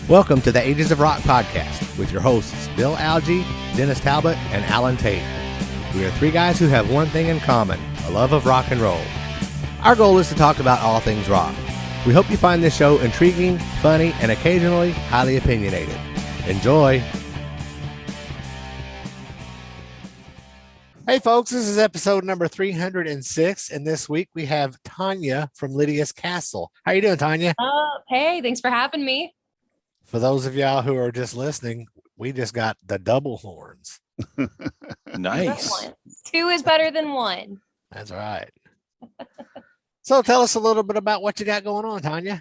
Welcome to the Ages of Rock podcast with your hosts, Bill Algie, Dennis Talbot, and Alan Tate. We are three guys who have one thing in common, a love of rock and roll. Our goal is to talk about all things rock. We hope you find this show intriguing, funny, and occasionally highly opinionated. Enjoy! Hey folks, this is episode number 306, and this week we have Tonya from Lydias Castle. How you doing, Tonya? Hey, thanks for having me. For those of y'all who are just listening, we just got the double horns. Nice. Two is better than one. That's right. So tell us a little bit about what you got going on, Tonya.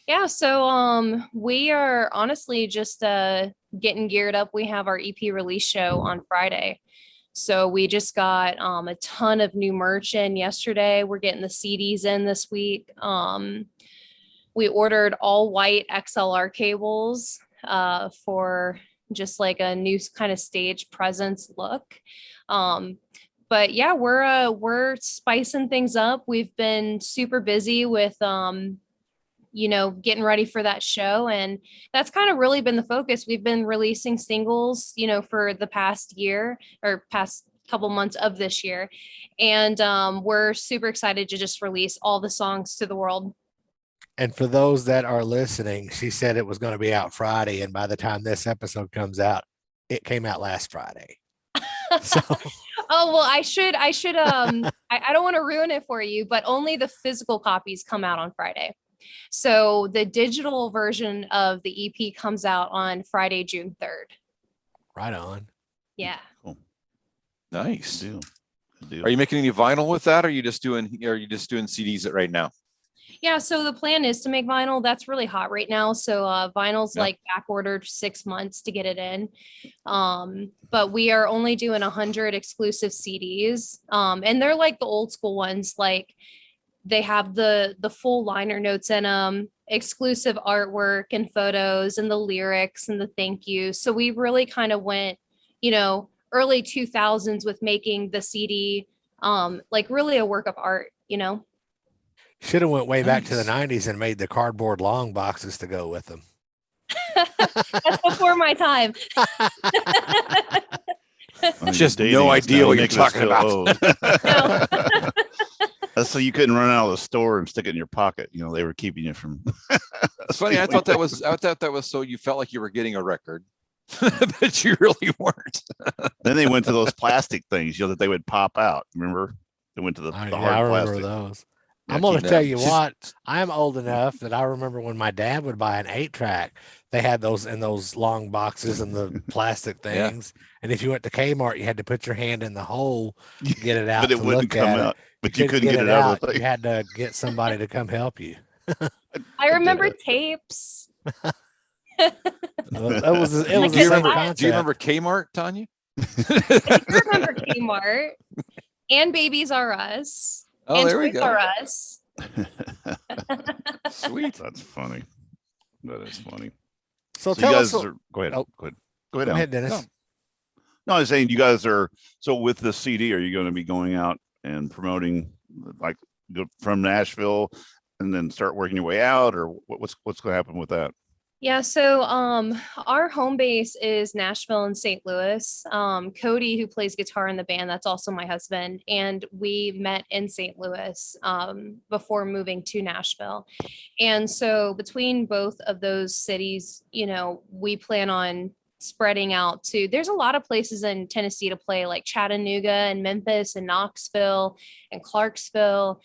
Yeah, so we are honestly just getting geared up. We have our EP release show on Friday. So we just got a ton of new merch in yesterday. We're getting the CDs in this week. We ordered all white XLR cables for just like a new kind of stage presence look. But yeah, we're spicing things up. We've been super busy with, getting ready for that show. And that's kind of really been the focus. We've been releasing singles, for the past year or past couple months of this year. And we're super excited to just release all the songs to the world. And for those that are listening, she said it was going to be out Friday. And by the time this episode comes out, it came out last Friday. So. Oh, well, I don't want to ruin it for you, but only the physical copies come out on Friday. So the digital version of the EP comes out on Friday, June 3rd. Right on. Yeah. Cool. Nice. Good deal. Are you making any vinyl with that? Or are you just doing CDs right now? Yeah, so the plan is to make vinyl. That's really hot right now. So vinyl's like back ordered 6 months to get it in. But we are only doing 100 exclusive CDs. And they're like the old school ones. Like they have the full liner notes in them, exclusive artwork and photos and the lyrics and the thank you. So we really kind of went, early 2000s with making the CD like really a work of art, Should have went way back to the 90s and made the cardboard long boxes to go with them. That's before my time. Just no idea what you're talking about. No. That's so you couldn't run out of the store and stick it in your pocket. They were keeping you from. It's funny. I thought that was so you felt like you were getting a record, but you really weren't. Then they went to those plastic things, that they would pop out. Remember? They went to the hard I remember plastic. those. I'm going to tell you what, I'm old enough that I remember when my dad would buy an 8-track, they had those in those long boxes and the plastic things. Yeah. And if you went to Kmart, you had to put your hand in the hole, get it out. But it wouldn't come out. But you couldn't get it out. You had to get somebody to come help you. I remember tapes. It was the same concept. Do you remember Kmart, Tonya? I remember Kmart and Babies R Us. Oh, and there we go. For us. Sweet. That's funny. That is funny. So tell us. Go ahead. Go ahead, Dennis. No, I was saying you guys are. So with the CD, are you going to be going out and promoting, like, go from Nashville and then start working your way out, or what's going to happen with that? Yeah, so our home base is Nashville and St. Louis. Cody, who plays guitar in the band, that's also my husband, and we met in St. Louis before moving to Nashville. And so between both of those cities, we plan on spreading out to, there's a lot of places in Tennessee to play, like Chattanooga and Memphis and Knoxville and Clarksville.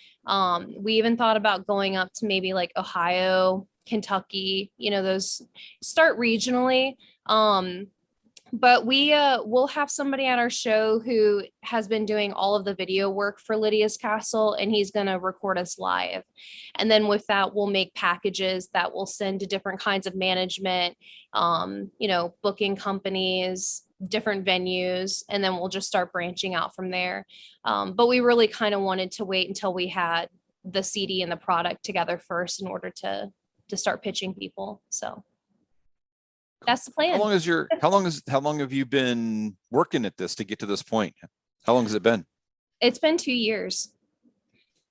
We even thought about going up to maybe like Ohio, Kentucky, those start regionally. But we'll have somebody at our show who has been doing all of the video work for Lydias Castle, and he's going to record us live. And then with that, we'll make packages that we'll send to different kinds of management, booking companies, different venues, and then we'll just start branching out from there. But we really kind of wanted to wait until we had the CD and the product together first in order to start pitching people. So that's the plan. How long have you been working at this to get to this point? How long has it been? It's been 2 years.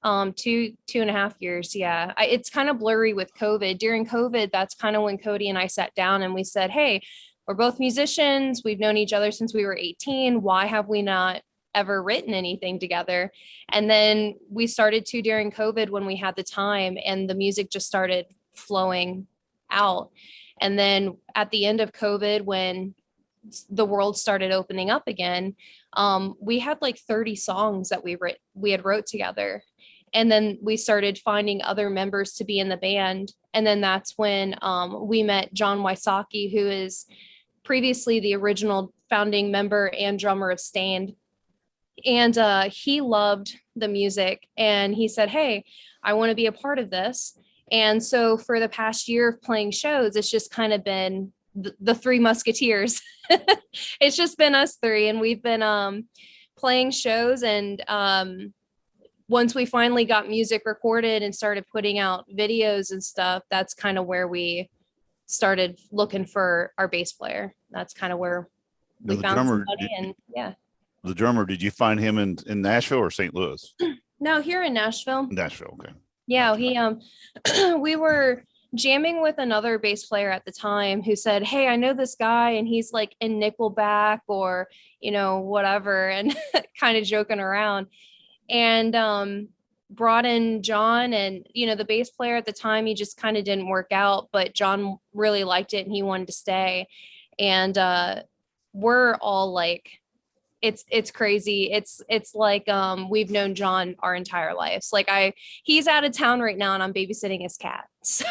2.5 years. Yeah. It's kind of blurry with COVID. During COVID, that's kind of when Cody and I sat down and we said, hey, we're both musicians. We've known each other since we were 18. Why have we not ever written anything together? And then we started to during COVID when we had the time, and the music just started flowing out. And then at the end of COVID, when the world started opening up again, we had like 30 songs that we had wrote together. And then we started finding other members to be in the band. And then that's when we met John Wysocki, who is previously the original founding member and drummer of Stained. And he loved the music, and he said, hey, I want to be a part of this. And so for the past year of playing shows, it's just kind of been the Three Musketeers. It's just been us three, and we've been playing shows. And once we finally got music recorded and started putting out videos and stuff, that's kind of where we started looking for our bass player. That's kind of where we found somebody. And yeah. The drummer, did you find him in Nashville or St. Louis? No, here in Nashville. Nashville, okay. Yeah, he we were jamming with another bass player at the time who said, hey, I know this guy and he's like in Nickelback or, whatever, and kind of joking around. And brought in John, and the bass player at the time, he just kind of didn't work out, but John really liked it and he wanted to stay. And we're all like, it's crazy. It's like we've known John our entire lives. Like he's out of town right now and I'm babysitting his cat. So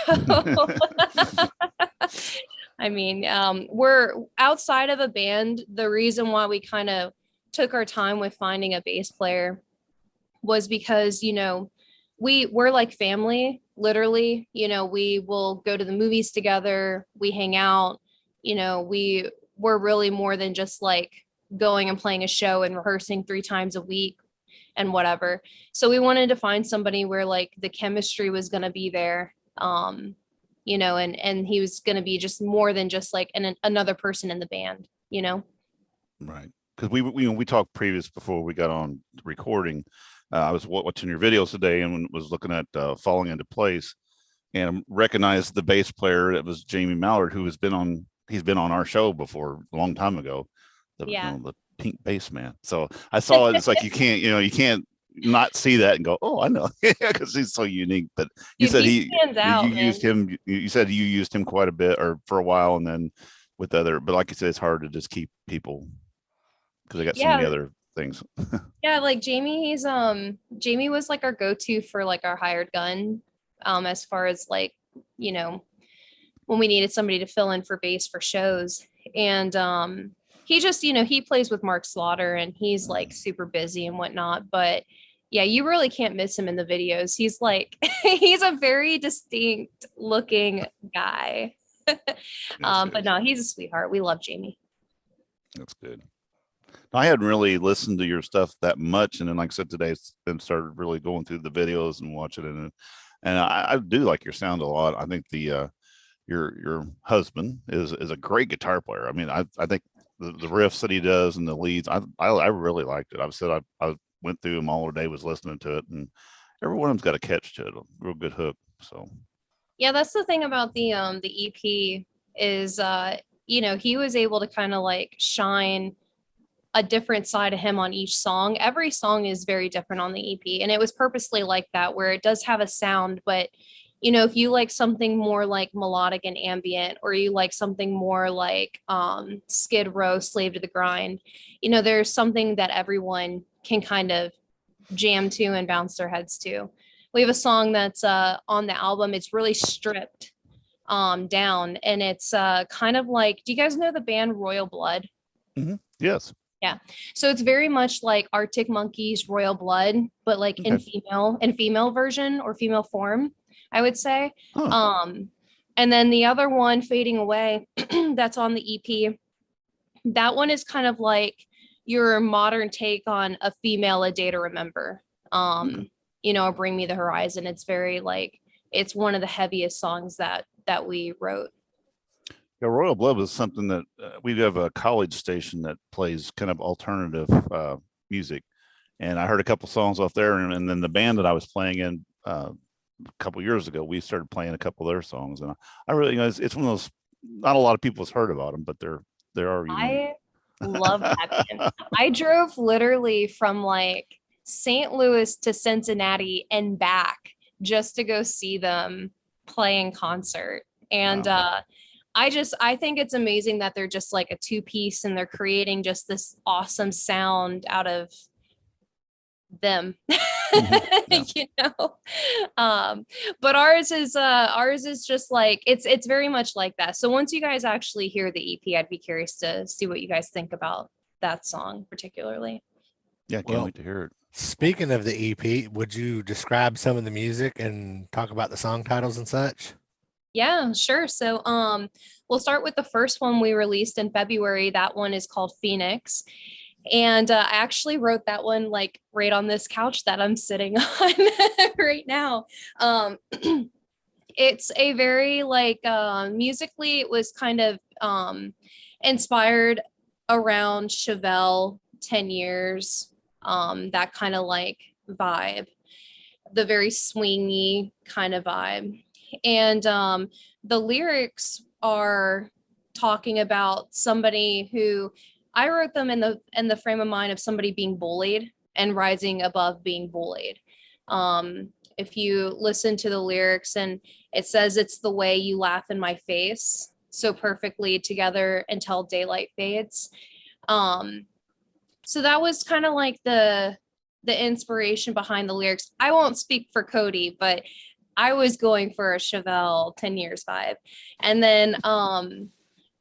I mean, we're outside of a band. The reason why we kind of took our time with finding a bass player was because, we're like family, literally. We will go to the movies together, we hang out, we're really more than just like going and playing a show and rehearsing 3 times a week and whatever. So we wanted to find somebody where like the chemistry was going to be there, and he was going to be just more than just like another person in the band, Right. Because we talked before we got on recording. I was watching your videos today and was looking at Falling Into Place, and recognized the bass player. That was Jamie Mallard, who he's been on our show before a long time ago. The pink bass man. So I saw it. It's like you can't not see that and go, oh, I know, because he's so unique. But you said he stands out, you used him. You said you used him quite a bit, or for a while, and then with other. But like you said, it's hard to just keep people because they got so many other things. Yeah, like Jamie, Jamie was like our go-to for like our hired gun, as far as like, when we needed somebody to fill in for bass for shows. And he just, he plays with Mark Slaughter and he's like super busy and whatnot, but yeah, you really can't miss him in the videos. He's like, he's a very distinct looking guy. But no, he's a sweetheart. We love Jamie. That's good. I hadn't really listened to your stuff that much, and then like I said today, then started really going through the videos and watching it, and I do like your sound a lot. I think the your husband is a great guitar player. I mean, I think the riffs that he does and the leads, I really liked it. I've said I went through them all day, was listening to it, and every one of them's got a catch to it, a real good hook. So yeah, that's the thing about the EP is he was able to kind of like shine a different side of him on each song. Every song is very different on the EP, and it was purposely like that, where it does have a sound, but if you like something more like melodic and ambient, or you like something more like Skid Row, Slave to the Grind, there's something that everyone can kind of jam to and bounce their heads to. We have a song that's on the album. It's really stripped down, and it's kind of like, do you guys know the band Royal Blood? Mm-hmm. Yes. Yeah. So it's very much like Arctic Monkeys, Royal Blood, but like in female version or female form, I would say. Huh. And then the other one, Fading Away, that's on the EP. That one is kind of like your modern take on A Female, A Day to Remember. Or Bring Me the Horizon. It's very like, it's one of the heaviest songs that we wrote. Yeah, Royal Blood was something that we have a college station that plays kind of alternative music, and I heard a couple songs off there, and then the band that I was playing in a couple years ago, we started playing a couple of their songs, and I really, it's one of those. Not a lot of people has heard about them, but they are unique. I love that band. I drove literally from like St. Louis to Cincinnati and back just to go see them play in concert. And Wow. I think it's amazing that they're just like a two-piece and they're creating just this awesome sound out of them. Yeah. You know. But ours is just like it's very much like that. So once you guys actually hear the EP, I'd be curious to see what you guys think about that song particularly. Yeah, can't wait to hear it. Speaking of the EP, would you describe some of the music and talk about the song titles and such? Yeah, sure. So we'll start with the first one we released in February. That one is called Phoenix. And I actually wrote that one like right on this couch that I'm sitting on right now. It's a very like musically, it was kind of inspired around Chevelle 10 years, that kind of like vibe, the very swingy kind of vibe. And the lyrics are talking about somebody who I wrote them in the frame of mind of somebody being bullied and rising above being bullied. If you listen to the lyrics, and it says, "It's the way you laugh in my face so perfectly together until daylight fades." So that was kind of like the inspiration behind the lyrics. I won't speak for Cody, but I was going for a Chevelle 10 years vibe. And then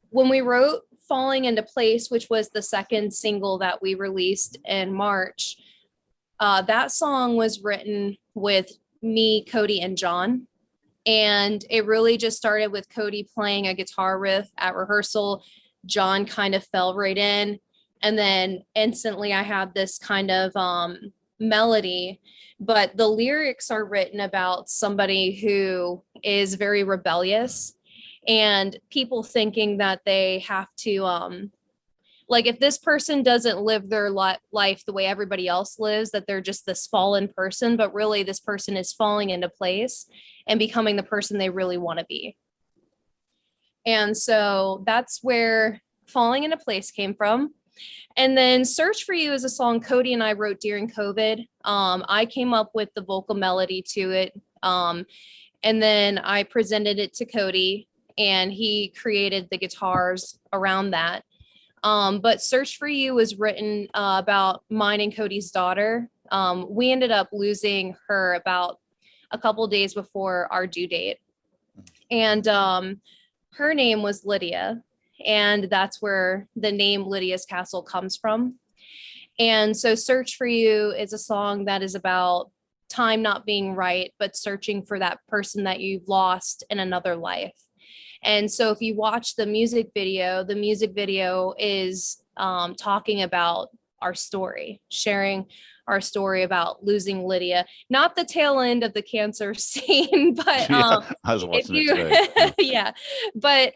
when we wrote Falling Into Place, which was the second single that we released in March, that song was written with me, Cody, and John. And it really just started with Cody playing a guitar riff at rehearsal. John kind of fell right in. And then instantly I had this kind of melody, but the lyrics are written about somebody who is very rebellious and people thinking that they have to like if this person doesn't live their life the way everybody else lives, that they're just this fallen person, but really this person is falling into place and becoming the person they really want to be. And so that's where Falling Into Place came from. And then Search for You is a song Cody and I wrote during COVID. I came up with the vocal melody to it. And then I presented it to Cody and he created the guitars around that. But Search for You was written about mine and Cody's daughter. We ended up losing her about a couple days before our due date. And her name was Lydia. And that's where the name Lydia's Castle comes from. And so Search for You is a song that is about time not being right, but searching for that person that you've lost in another life. And so if you watch the music video is talking about our story, sharing our story about losing Lydia, not the tail end of the cancer scene, but Yeah, I was watching it today. yeah, but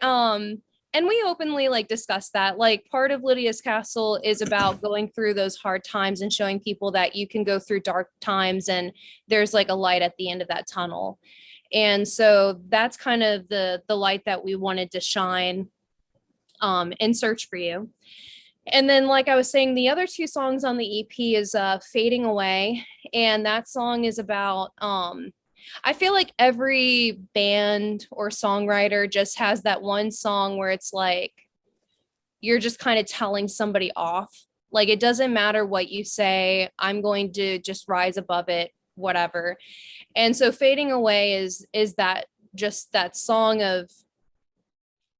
and we openly like discuss that. Like part of Lydia's Castle is about going through those hard times and showing people that you can go through dark times and there's like a light at the end of that tunnel. And so that's kind of the light that we wanted to shine in Search for You. And then, like I was saying, the other two songs on the EP is Fading Away. And that song is about, I feel like every band or songwriter just has that one song where it's like, you're just kind of telling somebody off. Like, it doesn't matter what you say, I'm going to just rise above it, whatever. And so Fading Away is that just that song of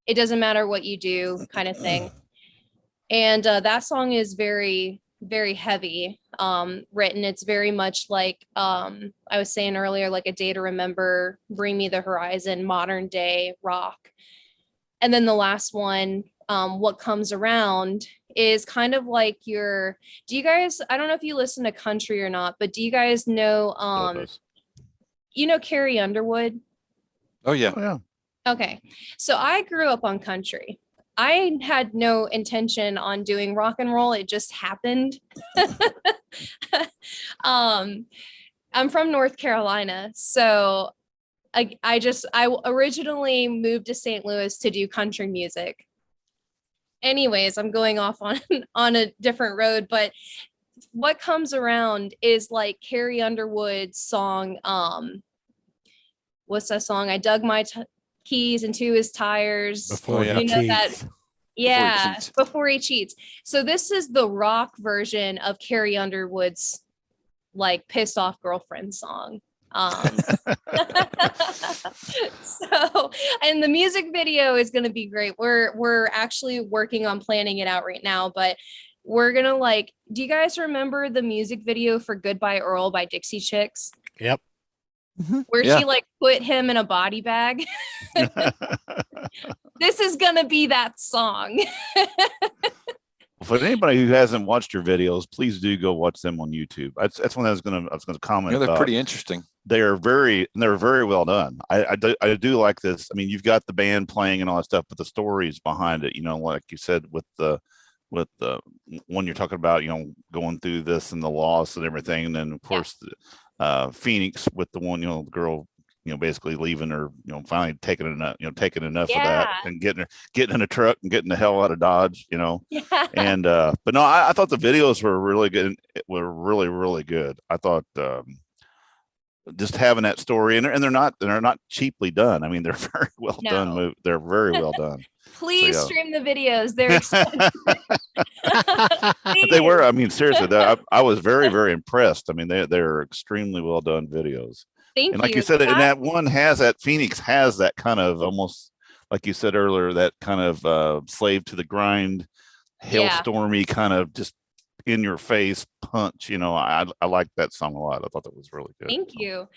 it doesn't matter what you do kind of thing. And that song is very, very heavy written. It's very much like I was saying earlier, like A Day to Remember, Bring Me the Horizon, modern day rock. And then the last one, What Comes Around, is kind of like do you guys, I don't know if you listen to country or not, but do you guys know Carrie Underwood? Oh yeah. Oh, yeah. Okay. So I grew up on country. I had no intention on doing rock and roll. It just happened. I'm from North Carolina, so I originally moved to St. Louis to do country music. Anyways, I'm going off on on a different road, but what comes around is like Carrie Underwood's song. What's that song? I dug my keys into his tires. Before he cheats. Yeah, cheats. before he cheats. So this is the rock version of Carrie Underwood's like pissed off girlfriend song. So, and the music video is going to be great. We're actually working on planning it out right now, but we're going to like, do you guys remember the music video for Goodbye Earl by Dixie Chicks? Yep. Where Yeah. she like put him in a body bag. This is going to be that song. For anybody who hasn't watched your videos, please do go watch them on YouTube. That's one I was gonna comment Yeah, they're about. pretty interesting. They're very well done. I do like this. I mean, you've got the band playing and all that stuff, but the stories behind it, you know, like you said with the one you're talking about, you know, going through this and the loss and everything, and then of course Phoenix with the one, you know, the girl, you know, basically leaving her, you know, finally taking enough of that and getting in a truck and getting the hell out of Dodge, you know. Yeah. And but no, I thought the videos were really good. Were really, really good. I thought just having that story, and they're not cheaply done. I mean, they're very well done. They're very well done. Please stream the videos. They're expensive. But they were. I mean, seriously, I was very, very impressed. I mean, they're extremely well done videos. Thank and like you. you said, and that one has that Phoenix has that kind of almost like you said earlier, that kind of slave to the grind, hailstormy kind of just in your face punch. You know, I like that song a lot. I thought that was really good. Thank you.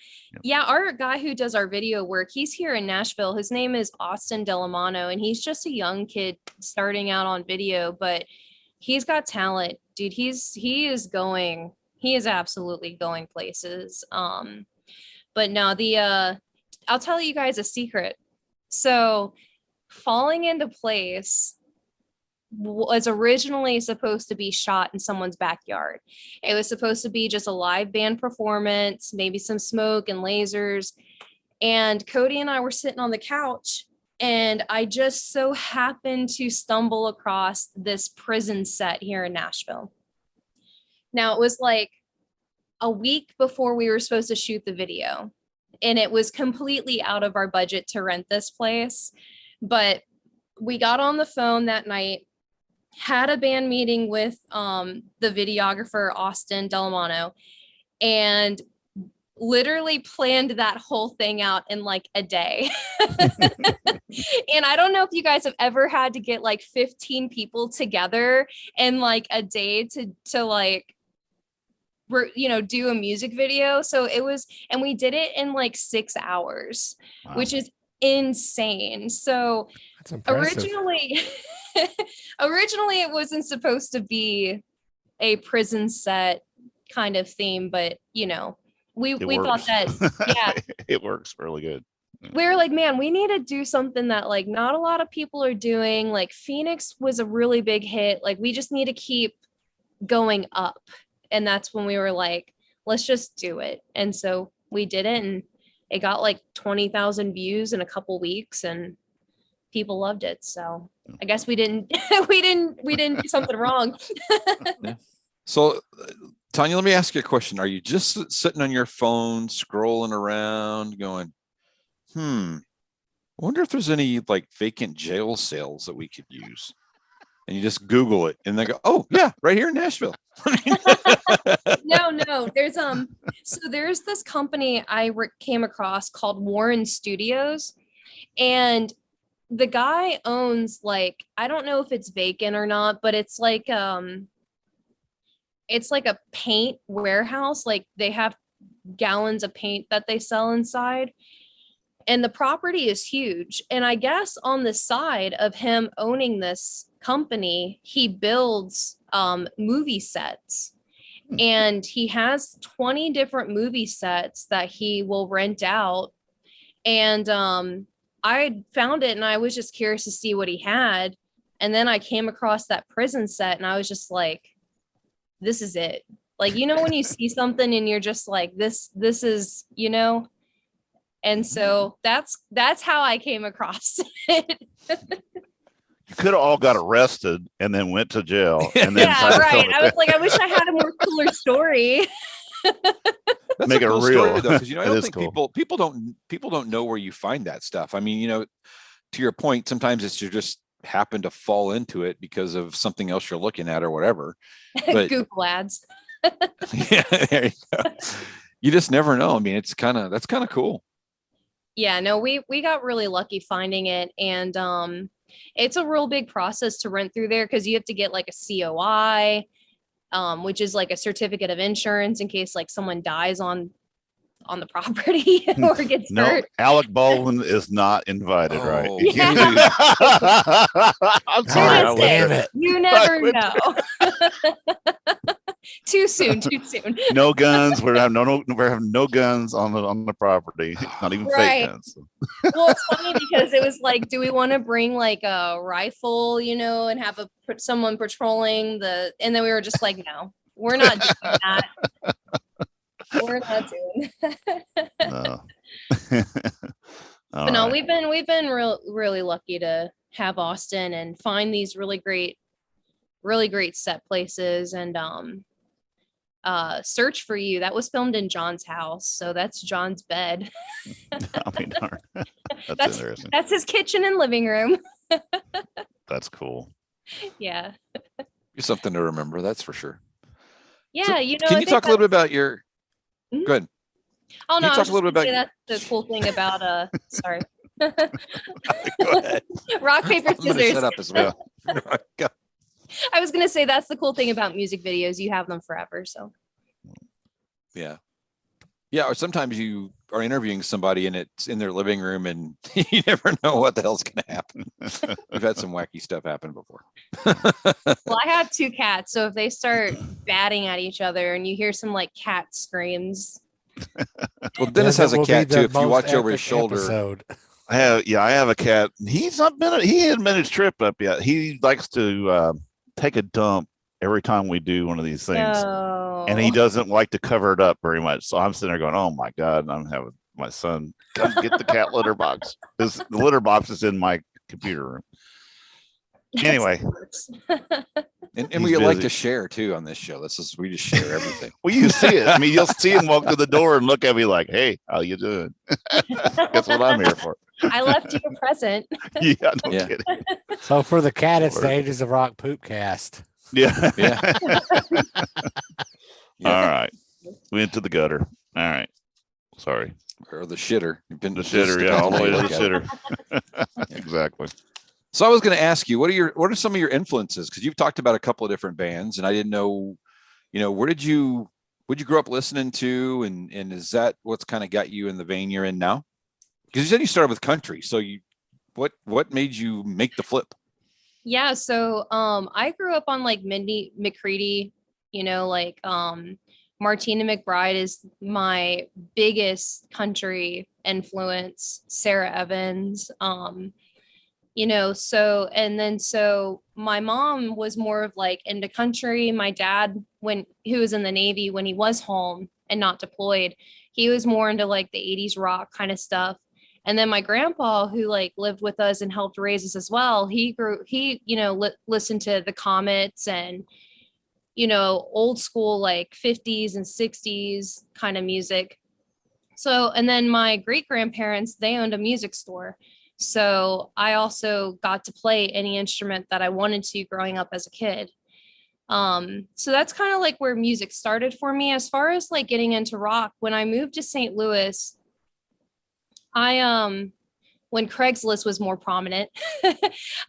Yeah, our guy who does our video work, he's here in Nashville. His name is Austin Delamano, and he's just a young kid starting out on video, but he's got talent, dude. He is absolutely going places. But no, I'll tell you guys a secret. So Falling Into Place was originally supposed to be shot in someone's backyard. It was supposed to be just a live band performance, maybe some smoke and lasers. And Cody and I were sitting on the couch, and I just so happened to stumble across this prison set here in Nashville. Now, it was like a week before we were supposed to shoot the video, and it was completely out of our budget to rent this place. But we got on the phone that night, had a band meeting with the videographer, Austin Delamano, and literally planned that whole thing out in like a day. And I don't know if you guys have ever had to get like 15 people together in like a day to like, you know, do a music video. So it was, and we did it in like 6 hours, which is insane. So originally it wasn't supposed to be a prison set kind of theme, but you know, we thought that it works really good. We were like, man, we need to do something that like not a lot of people are doing. Like Phoenix was a really big hit. Like we just need to keep going up. And that's when we were like, let's just do it. And so we did it, and it got like 20,000 views in a couple weeks, and people loved it. So I guess we didn't do something wrong. Yeah. So Tonya, let me ask you a question. Are you just sitting on your phone, scrolling around going, I wonder if there's any like vacant jail cells that we could use? And you just Google it, and they go, oh yeah, right here in Nashville. No, there's this company I came across called Warren Studios, and the guy owns like, I don't know if it's vacant or not, but it's like a paint warehouse. Like they have gallons of paint that they sell inside, and the property is huge. And I guess on the side of him owning this company, he builds movie sets, and he has 20 different movie sets that he will rent out. And I found it, and I was just curious to see what he had. And then I came across that prison set, and I was just like, this is it. Like, when you see something and you're just like, this is, and so that's how I came across it. You could have all got arrested and then went to jail and then Yeah, right. I was like, I wish I had a more cooler story. That's Make a it cool real. story, though, because I It don't is think cool. people don't know where you find that stuff. I mean, to your point, sometimes it's you just happen to fall into it because of something else you're looking at or whatever. But Google ads. yeah, there you go. You just never know. I mean, that's kind of cool. Yeah, no, we got really lucky finding it, and it's a real big process to rent through there because you have to get like a COI, which is like a certificate of insurance in case like someone dies on the property or gets No, hurt. Alec Baldwin is not invited, right? Oh, Yeah. I'm To sorry. this I day, damn it. You never know. Too soon. No guns. We're having no guns on the property. Not even fake Right. guns. Well, it's funny because it was like, do we want to bring like a rifle, and have someone patrolling and then we were just like, no, we're not doing that. We're not doing that. No. But no, we've been really lucky to have Austin and find these really great set places. And Search for You, that was filmed in John's house, so that's John's bed. I mean, darn. That's interesting. That's his kitchen and living room. That's cool. Yeah. Something to remember, that's for sure. Yeah, So, I can you talk a little bit about your? Mhm. Go ahead. Oh no, you I talk was a little just bit gonna say about- that's the cool thing about sorry. Go ahead. Rock, paper, I'm gonna scissors. shut up as well. Go. I was gonna say that's the cool thing about music videos. You have them forever. So Yeah. Or sometimes you are interviewing somebody and it's in their living room and you never know what the hell's going to happen. We've had some wacky stuff happen before. well, I have 2 cats, so if they start batting at each other and you hear some like cat screams. Well, Dennis has a cat too. If you watch over his shoulder. Episode. I have a cat. He hasn't been his trip up yet. He likes to take a dump every time we do one of these things. No. And he doesn't like to cover it up very much. So I'm sitting there going, oh my God. And I'm having my son come get the cat litter box. The litter box is in my computer room. Anyway. And we like to share too on this show. We just share everything. Well, you see it. I mean, you'll see him walk to the door and look at me like, hey, how you doing? That's what I'm here for. I left you a present. Yeah, no Yeah. kidding. So for the cat, it's Lord. the Ages of Rock poop cast. Yeah. Yeah. All right. We went to the gutter. All right. Sorry. Or the shitter. You've been The shitter. Yeah. All the way to the Look at it. shitter. Exactly. So I was going to ask you, what are some of your influences? Because you've talked about a couple of different bands, and I didn't know, what'd you grow up listening to, and is that what's kind of got you in the vein you're in now? Because you said you started with country, so what made you make the flip? Yeah, so I grew up on like Mindy McCready, Martina McBride is my biggest country influence, Sarah Evans, so my mom was more of like into country. My dad, who was in the Navy, when he was home and not deployed, he was more into like the 80s rock kind of stuff. And then my grandpa, who like lived with us and helped raise us as well, he listened to the Comets and, old school, like 50s and 60s kind of music. So, and then my great grandparents, they owned a music store. So I also got to play any instrument that I wanted to growing up as a kid. So that's kind of like where music started for me. As far as like getting into rock, when I moved to St. Louis, when Craigslist was more prominent,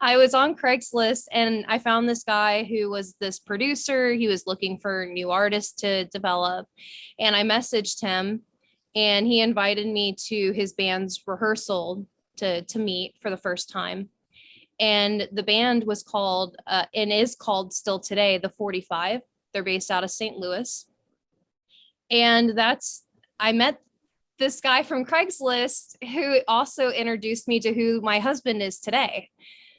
I was on Craigslist and I found this guy who was this producer. He was looking for new artists to develop. And I messaged him and he invited me to his band's rehearsal to meet for the first time. And the band was called, and is called still today, the 45. They're based out of St. Louis. And I met this guy from Craigslist who also introduced me to who my husband is today.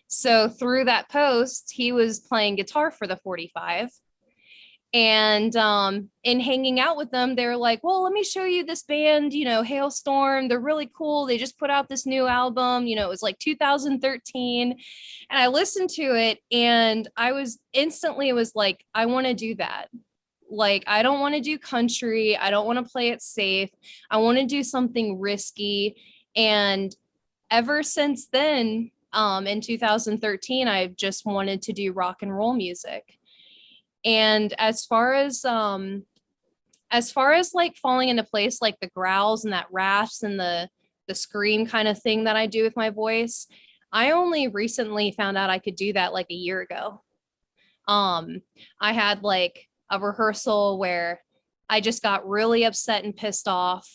So through that post, he was playing guitar for the 45. And in hanging out with them, they were like, well, let me show you this band, Hailstorm. They're really cool. They just put out this new album. It was like 2013. And I listened to it and I was like, I want to do that. Like, I don't want to do country. I don't want to play it safe. I want to do something risky. And ever since then, in 2013, I've just wanted to do rock and roll music. And as far as like falling into place, like the growls and that rasps and the scream kind of thing that I do with my voice, I only recently found out I could do that like a year ago. I had like a rehearsal where I just got really upset and pissed off,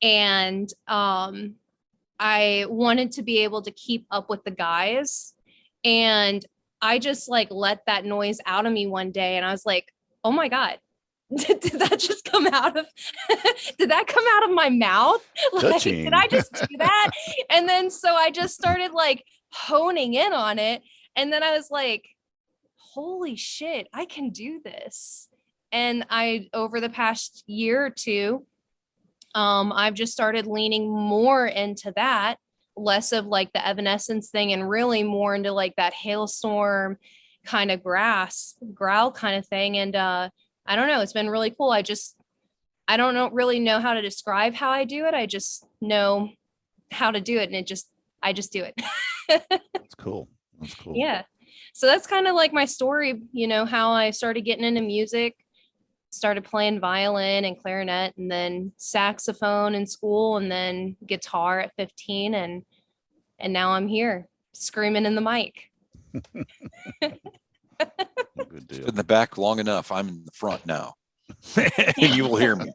and I wanted to be able to keep up with the guys, and I just like let that noise out of me one day, and I was like, oh my God, did that just come out of, did that come out of my mouth? Like, did I just do that? And then, so I just started like honing in on it. And then I was like, holy shit, I can do this. And over the past year or two, I've just started leaning more into that, less of like the Evanescence thing and really more into like that Hailstorm kind of growl kind of thing. And I don't know, it's been really cool. I don't really know how to describe how I do it. I just know how to do it, and I just do it. That's cool. That's cool. Yeah. So that's kind of like my story, how I started getting into music, started playing violin and clarinet, and then saxophone in school, and then guitar at 15. And now I'm here screaming in the mic. Good deal. In the back long enough. I'm in the front now. You will hear me.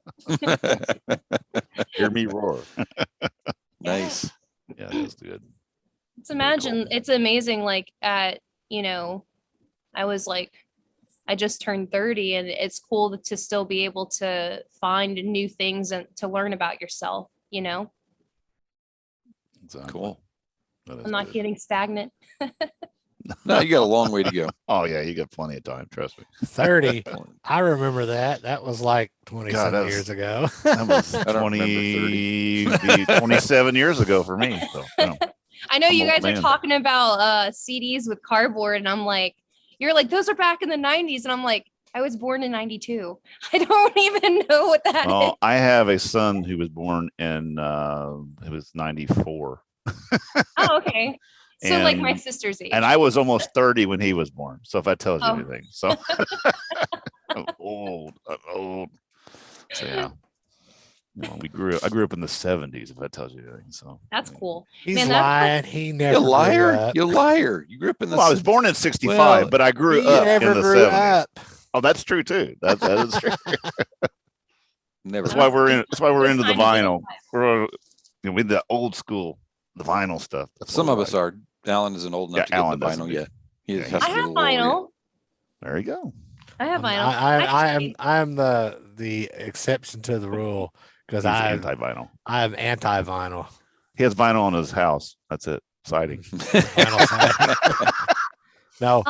Hear me roar. Nice. Yeah, that's good. It's amazing. Like I was like, I just turned 30, and it's cool to still be able to find new things and to learn about yourself, Exactly. Cool. I'm not getting stagnant. No, you got a long way to go. Oh yeah, you got plenty of time. Trust me. 30. I remember that. That was like 20 God, some years ago. That was I don't 27 years ago for me. So, I know you guys man. are talking about CDs with cardboard, and I'm like, you're like, those are back in the 90s. And I'm like, I was born in 92. I don't even know what that is. I have a son who was born in it was 94. Oh, okay. So like my sister's age. And I was almost 30 when he was born. So if that tells you Oh. anything. So I'm old. So yeah. I grew up in the 70s, if that tells you anything. So that's cool. He's Man, lying. He never You grew liar. up. You liar. You grew up in the. Well, I was born in 65, Well, but I grew He up never in the grew 70s. up. Oh, that's true too. That is true. Never. That's why we're into the Good time to be vinyl. alive. We're with the old school, the vinyl stuff. That's Some what of we us like. are. Alan isn't old enough to Alan get the doesn't vinyl do- yet. He Yeah, has he- to I get have a little older. vinyl. There you go. I have vinyl. I'm the exception to the rule because He's I'm anti-vinyl. anti-vinyl. He has vinyl in his house. That's it. Siding. Vinyl side. No,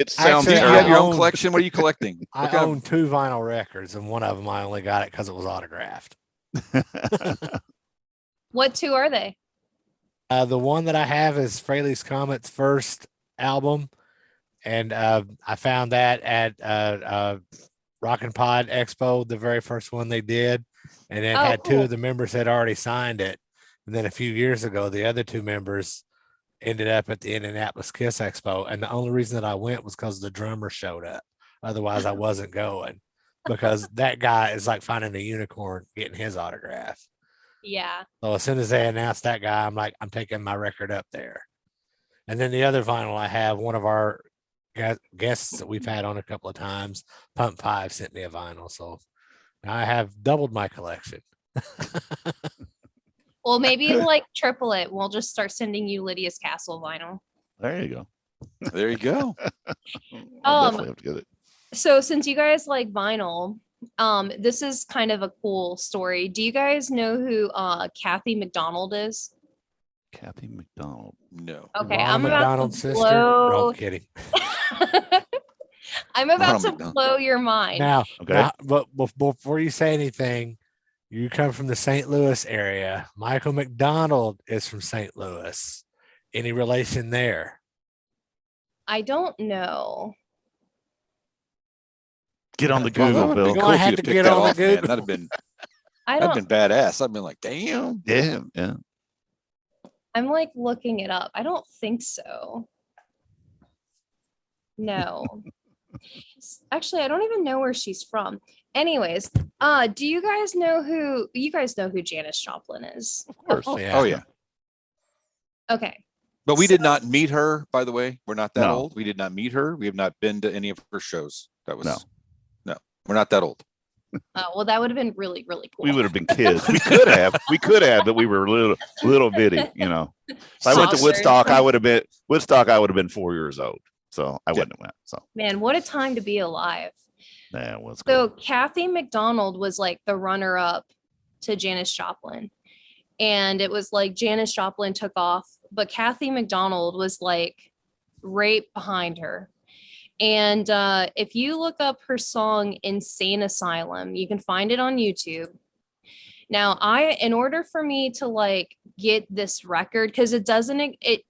It sounds Actually, You I have your own own- collection. What are you collecting? I What kind own 2 vinyl records, and one of them I only got it because it was autographed. What 2 are they? The one that I have is Fraley's Comet's first album, and I found that at Rockin' Pod Expo, the very first one they did, and it Oh, had 2 cool. of the members had already signed it. And then a few years ago, the other 2 members ended up at the Indianapolis Kiss Expo, and the only reason that I went was because the drummer showed up. Otherwise, I wasn't going because that guy is like finding a unicorn getting his autograph. Yeah. So as soon as they announced that guy, I'm like, I'm taking my record up there. And then the other vinyl I have, one of our guests that we've had on a couple of times, Pump 5 sent me a vinyl. So now I have doubled my collection. Well, maybe like triple it. We'll just start sending you Lydia's Castle vinyl. There you go. There you go. I'll definitely have to get it. So since you guys like vinyl, this is kind of a cool story. Do you guys know who Cathy McDonald is? Cathy McDonald. No. Okay, Ronald I'm about McDonald's to sister. No, blow. I'm kidding. I'm about Ronald to McDonald. blow your mind. Now, Okay. now, but before you say anything, you come from the St. Louis area. Michael McDonald is from St. Louis. Any relation there? I don't know. Get on the Well, that Google, would've been Bill. Go cool if ahead you'd to have picked get that on the off, man. Google. I That'd don't. been badass. I'd been like, damn. Yeah, yeah. I'm like looking it up. I don't think so. No. Actually, I don't even know where she's from. Anyways, do you guys know who Janis Joplin is? Of course. Oh, yeah. Oh yeah. Okay. But we So- did not meet her, by the way. We're not that No. old. We did not meet her. We have not been to any of her shows. That was No. no. We're not that old. Well, that would have been really, really cool. We would have been kids. We could have, but we were little bitty, you know. If I went to Saucers. Woodstock, I would have been 4 years old. So I wouldn't have went. So Man, what a time to be alive. that was So good. Cathy McDonald was like the runner-up to Janis Joplin. And it was like Janis Joplin took off, but Cathy McDonald was like right behind her. And if you look up her song Insane Asylum, you can find it on YouTube. Now, in order for me to like get this record, because it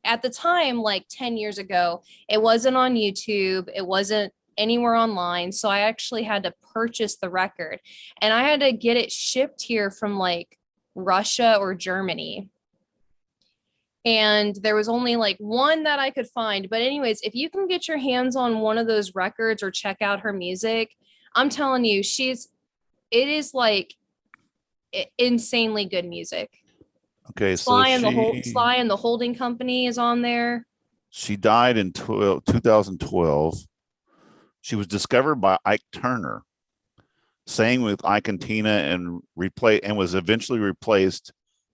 at the time, like 10 years ago, it wasn't on YouTube, it wasn't anywhere online. So I actually had to purchase the record, and I had to get it shipped here from like Russia or Germany. And there was only like one that I could find. But anyways, if you can get your hands on one of those records or check out her music, I'm telling you, it is like insanely good music. Okay, so Sly and the Holding Company is on there. she died in 2012. She was discovered by Ike Turner, sang with Ike and Tina, and was eventually replaced.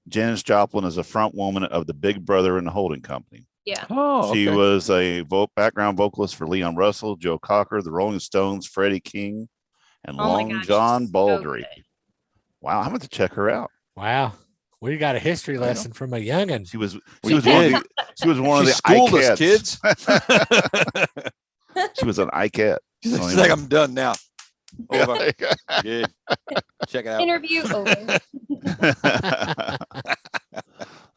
Janis Joplin is a front woman of the Big Brother and the Holding Company. Yeah. Oh, She was a background vocalist for Leon Russell, Joe Cocker, the Rolling Stones, Freddie King, and Oh my Long God, John she's so Baldry. good. Wow, I'm going to check her out. Wow. We got a history know. lesson from a youngin. She was We one of did. the She schooled us, Ikettes. kids. She was an Ikette. She's like, I'm done now. Over. Yeah. Good. Check it out. Interview over.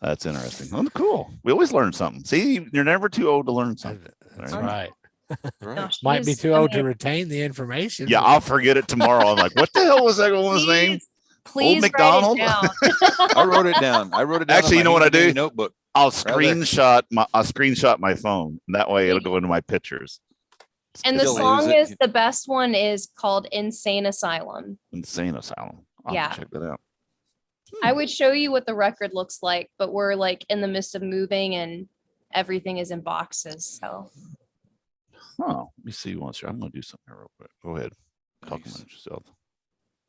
That's interesting. Oh, cool. We always learn something. See, you're never too old to learn something. That's There you go. right. Right. No, Might be she's too old to amazing. retain the information. Yeah, I'll forget it tomorrow. I'm like, what the hell was that woman's name? Please McDonald? write it down. I wrote it down. Actually, you know what I do? Notebook. I'll there. screenshot my phone. That way it'll go into my pictures. And the Still song lose it. is the best one is called Insane Asylum. Insane Asylum. I'll Yeah. have to check that out. I would show you what the record looks like, but we're like in the midst of moving and everything is in boxes. So Oh, let me see once here. I'm going to do something here real quick. Go ahead. Talk Nice. amongst yourself.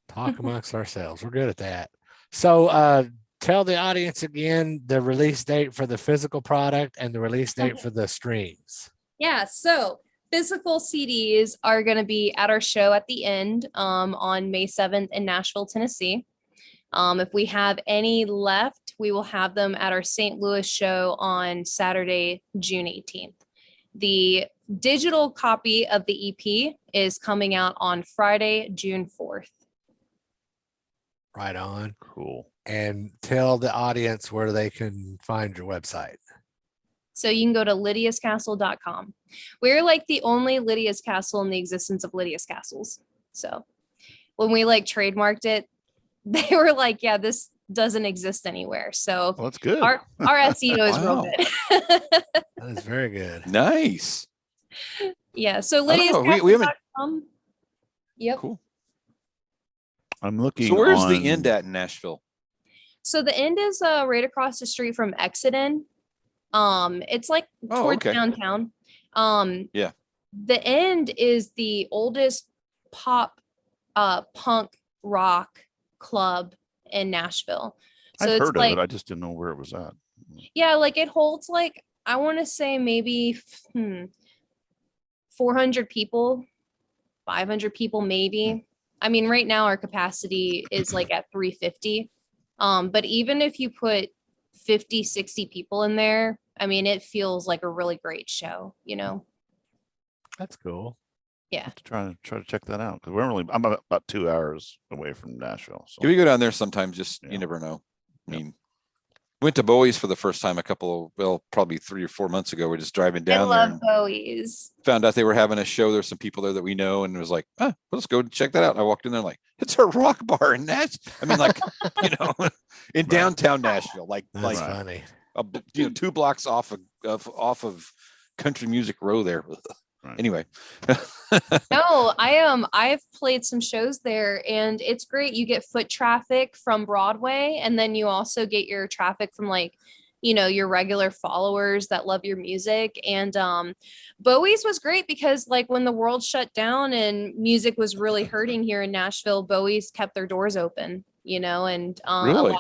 Talk amongst ourselves. We're good at that. So tell the audience again the release date for the physical product and the release date for the streams. yeah, so physical CDs are going to be at our show at the end on May 7th in Nashville, Tennessee. If we have any left, we will have them at our St. Louis show on Saturday, June 18th. The digital copy of the EP is coming out on Friday, June 4th. Right on. Cool. And tell the audience where they can find your website. So you can go to lydiascastle.com. We're like the only Lydia's Castle in the existence of Lydia's Castles. So when we like trademarked it, they were like, yeah, this doesn't exist anywhere. So Well, that's good. our SEO is real Wow. good. That is very good. Nice. Yeah. So I don't know, we haven't- lydiascastle.com. Yep. Cool. I'm looking. So where's on- the end at in Nashville? So the end is right across the street from Exiden. It's like Oh, towards okay. downtown. Yeah. The end is the oldest pop punk rock club in Nashville. So I've it's heard like of it. I just didn't know where it was at. yeah, like it holds like I want to say maybe 400 people, 500 people maybe. I mean, right now our capacity is like at 350. But even if you put 50, 60 people in there, I mean, it feels like a really great show, you know? That's cool. Yeah. Try to check that out because I'm about 2 hours away from Nashville. So If you go down there sometimes, just Yeah. you never know. I Yeah. mean, went to Bowie's for the first time probably 3 or 4 months ago. We're just driving I down there love and Bowie's. found out they were having a show. There's some people there that we know, and it was like, let's go check that out. And I walked in there like, it's a rock bar in Nashville. I mean, like, in downtown Nashville, like That's funny. 2 blocks off of Country Music Row there. Right. Anyway. No, I've played some shows there, and it's great. You get foot traffic from Broadway, and then you also get your traffic from like, your regular followers that love your music. And Bowie's was great because like when the world shut down and music was really hurting here in Nashville, Bowie's kept their doors open, and Really?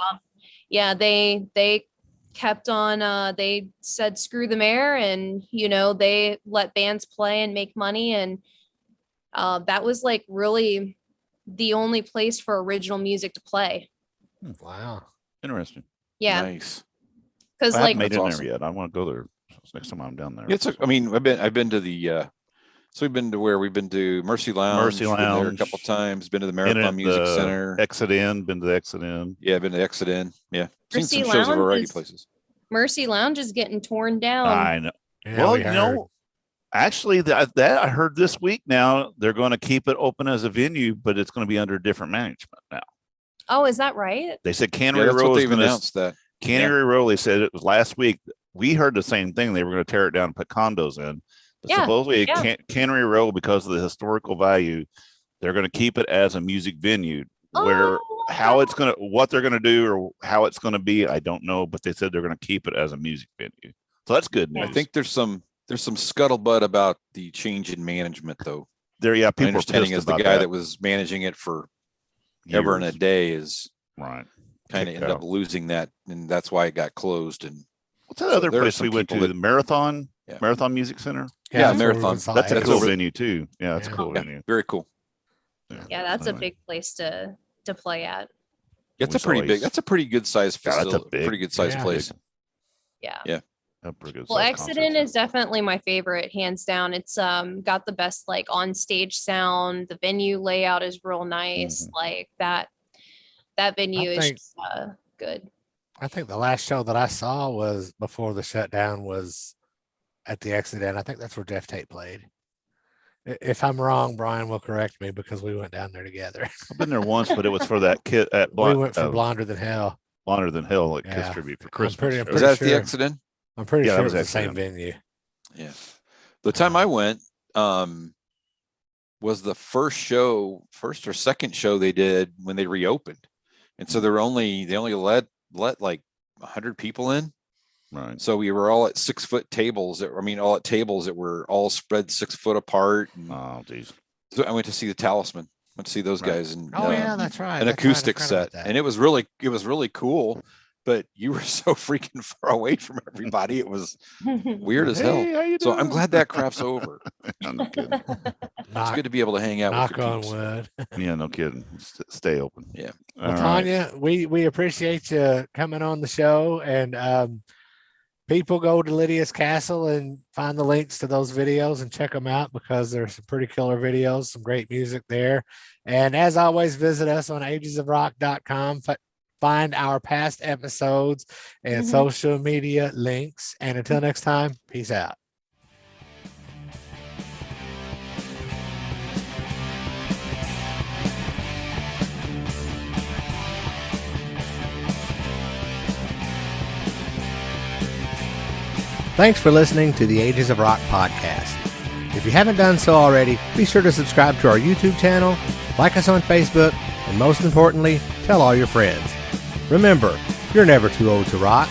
they kept on, they said screw the mayor, and they let bands play and make money, and that was like really the only place for original music to play. Wow. Interesting. Yeah, Nice. because I like haven't made it That's there yet. I want to go there next time I'm down there. I've been to the so we've been to Mercy Lounge. Mercy Been there a Lounge. couple times, been to the Been Marathon at Music the Center. Exit In, been to the Exit In. Yeah, been to Exit In. Yeah. Seen Mercy some shows at a Lounge variety of is- places. Mercy Lounge is getting torn down. I know. Yeah, Well, we heard. actually, that I heard this week now they're going to keep it open as a venue, but it's going to be under different management now. Oh, is that right? They said Yeah, Cannery that's Row what is they've going to announced that. Cannery Row. They said it was last week. We heard the same thing. They were going to tear it down and put condos in. But Yeah, supposedly yeah. Cannery Row, because of the historical value, they're going to keep it as a music venue. Where what they're going to do or how it's going to be, I don't know. But they said they're going to keep it as a music venue. So that's good news. I think there's some scuttlebutt about the change in management, though. My My understanding is the guy that was managing it for ever and a years. day is Right. kind of Kicked ended up out. losing that, and that's why it got closed. And What's that So other there are place some we went to? people The Marathon Yeah. Marathon Music Center. Yeah, that's where we Marathon. saw That's a it. cool over- venue too. Yeah, that's a Yeah. cool Yeah. venue. very cool. Yeah, that's a Anyway. big place to play at. It's We a pretty saw big. Ace. That's a pretty good size Yeah, that's a facility. big- Pretty good size yeah. place. Yeah. A pretty good Well, sized Exit concert In center. is definitely my favorite, hands down. It's got the best like on stage sound. The venue layout is real nice. Mhm. Like that venue is think- just, good. I think the last show that I saw was before the shutdown was at the Exit In. I think that's where Jeff Tate played. If I'm wrong, Brian will correct me because we went down there together. I've been there once, but it was for that kid at We went for Blonder Than Hell. Blonder Than Hell, like Yeah. Kiss Tribute for I'm Christmas. pretty- right? Was that at sure. the Exit In? I'm pretty Yeah, that sure it was was the Exit same In. venue. Yeah. The time I went was the first or second show they did when they reopened, and so they only let like 100 people in. Right. So we were all at 6-foot tables. All at tables that were all spread 6 foot apart. And Oh, geez. so I went to see the Talisman. Went to see those Right. guys and Oh yeah, that's right. an That's right, I acoustic forgot set, about that. and it was really cool. But you were so freaking far away from everybody. It was weird as hell. Hey, how you So I'm doing? glad that crap's over. No kidding. It's knock, good to be able to hang out. knock with your on peeps. wood. Yeah, no kidding. Stay open. Yeah. Well, All right. Tanya, we appreciate you coming on the show, and people go to Lydia's Castle and find the links to those videos and check them out because there's some pretty killer videos, some great music there. And as always, visit us on agesofrock.com. Find our past episodes and Mhm. social media links. And until next time, peace out. Thanks for listening to the Ages of Rock podcast. If you haven't done so already, be sure to subscribe to our YouTube channel, like us on Facebook, and most importantly, tell all your friends. Remember, you're never too old to rock.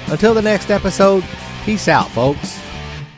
Until the next episode, peace out, folks.